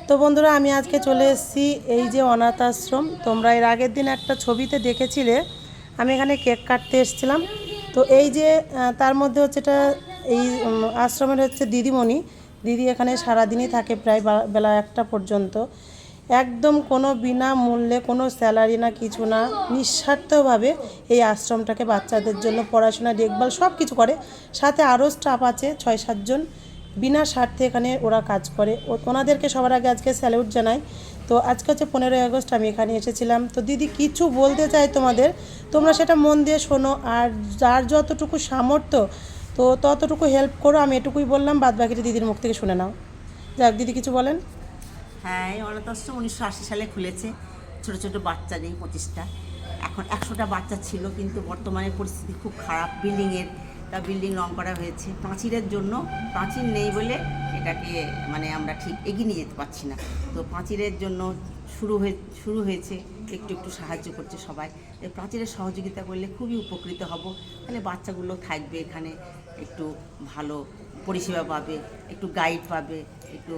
তো বন্ধুরা আমি আজকে চলে এসেছি এই যে অনাথ আশ্রম। তোমরা এর আগের দিন একটা ছবিতে দেখেছিলে আমি এখানে কেক কাটতে এসেছিলাম। তো এই যে তার মধ্যে হচ্ছে এটা এই আশ্রমের হচ্ছে দিদিমণি। দিদি এখানে সারাদিনই থাকে প্রায় বেলা 1টা পর্যন্ত। একদম কোনো বিনামূল্যে, কোনো স্যালারি না, কিছু না, নিঃস্বার্থভাবে এই আশ্রমটাকে বাচ্চাদের জন্য পড়াশোনা দেখভাল সব কিছু করে। সাথে আরও স্টাফ আছে 6-7 জন, বিনা স্বার্থে এখানে ওরা কাজ করে। ওনাদেরকে সবার আগে আজকে স্যালিউট জানাই। তো আজকে হচ্ছে 15ই আগস্ট, আমি এখানে এসেছিলাম। তো দিদি কিছু বলতে চাই তোমাদের, তোমরা সেটা মন দিয়ে শোনো, আর যার যতটুকু সামর্থ্য তো ততটুকু হেল্প করো। আমি এটুকুই বললাম, বাদ বাকিটা দিদির মুখ থেকে শুনে নাও। যাক দিদি কিছু বলেন। হ্যাঁ, এই অনাথ আশ্রম 1980 সালে খুলেছে। ছোটো ছোটো বাচ্চা নেই 25টা, এখন 100টা বাচ্চা ছিল, কিন্তু বর্তমানে পরিস্থিতি খুব খারাপ। বিল্ডিং রং করা হয়েছে প্রাচীরের জন্য। প্রাচীর নেই বলে এটাকে আমরা ঠিক এগিয়ে নিয়ে যেতে পারছি না। তো প্রাচীরের জন্য শুরু হয়েছে, একটু একটু সাহায্য করছে সবাই। এই প্রাচীরের সহযোগিতা করলে খুবই উপকৃত হব। তাহলে বাচ্চাগুলো থাকবে এখানে, একটু ভালো পরিষেবা পাবে, একটু গাইড পাবে, একটু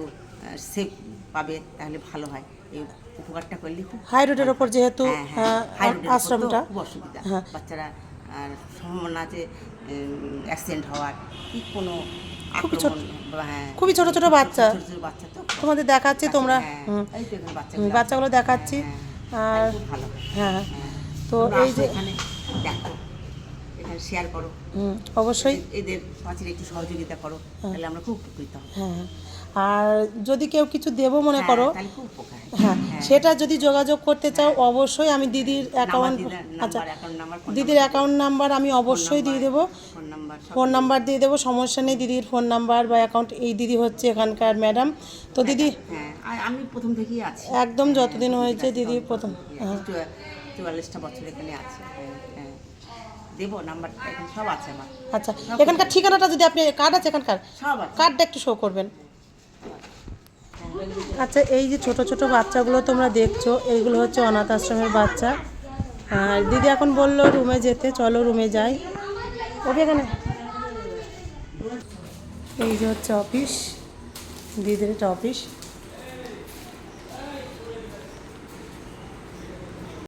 সেফ পাবে, তাহলে ভালো হয়। এই উপকারটা করলে খুব হাই রোডের ওপর যেহেতু আশ্রমটা খুব অসুবিধা, বাচ্চারা আর সম্ভাবনা আছে অ্যাক্সিডেন্ট হওয়ার, কি কোনো খুবই ছোট ছোট বাচ্চা। বাচ্চা তো তোমাদের দেখাচ্ছি, তোমরা বাচ্চাগুলো দেখাচ্ছি। আর ভালো। হ্যাঁ, তো এই যে এখানে দেখো, এখানে শেয়ার করো, অবশ্যই এদের পাঁচিলে একটু সহযোগিতা করো, তাহলে আমরা খুব উপকৃত হব। হ্যাঁ, আর যদি কেউ কিছু দেবো মনে করো, তাহলে খুব উপকার। হ্যাঁ, সেটা যদি যোগাযোগ করতে চাও অবশ্যই আমি দিদির অ্যাকাউন্ট, আচ্ছা দিদির অ্যাকাউন্ট নাম্বার আমি অবশ্যই দিয়ে দেবো, ফোন নাম্বার দিয়ে দেবো, সমস্যা নেই। দিদির ফোন নাম্বার বা অ্যাকাউন্ট, এই দিদি হচ্ছে এখানকার ম্যাডাম। তো দিদি আমি প্রথম থেকেই আছি, একদম যতদিন হয়েছে দিদি প্রথম 44টা বছর এখানে আছে। দেবো নাম্বার, এখানে সব আছে আমার। আচ্ছা, এখানকার ঠিকানাটা যদি আপনি, কার্ড আছে এখানকার, কার্ডটা একটু শো করবেন। আচ্ছা, এই যে ছোট ছোট বাচ্চাগুলো তোমরা দেখছো, এইগুলো হচ্ছে অনাথ আশ্রমের বাচ্চা। আর দিদি এখন বললো রুমে যেতে, চলো রুমে যাই। ওকে, এখানে এই যে হচ্ছে অফিস, দিদির একটা অফিস।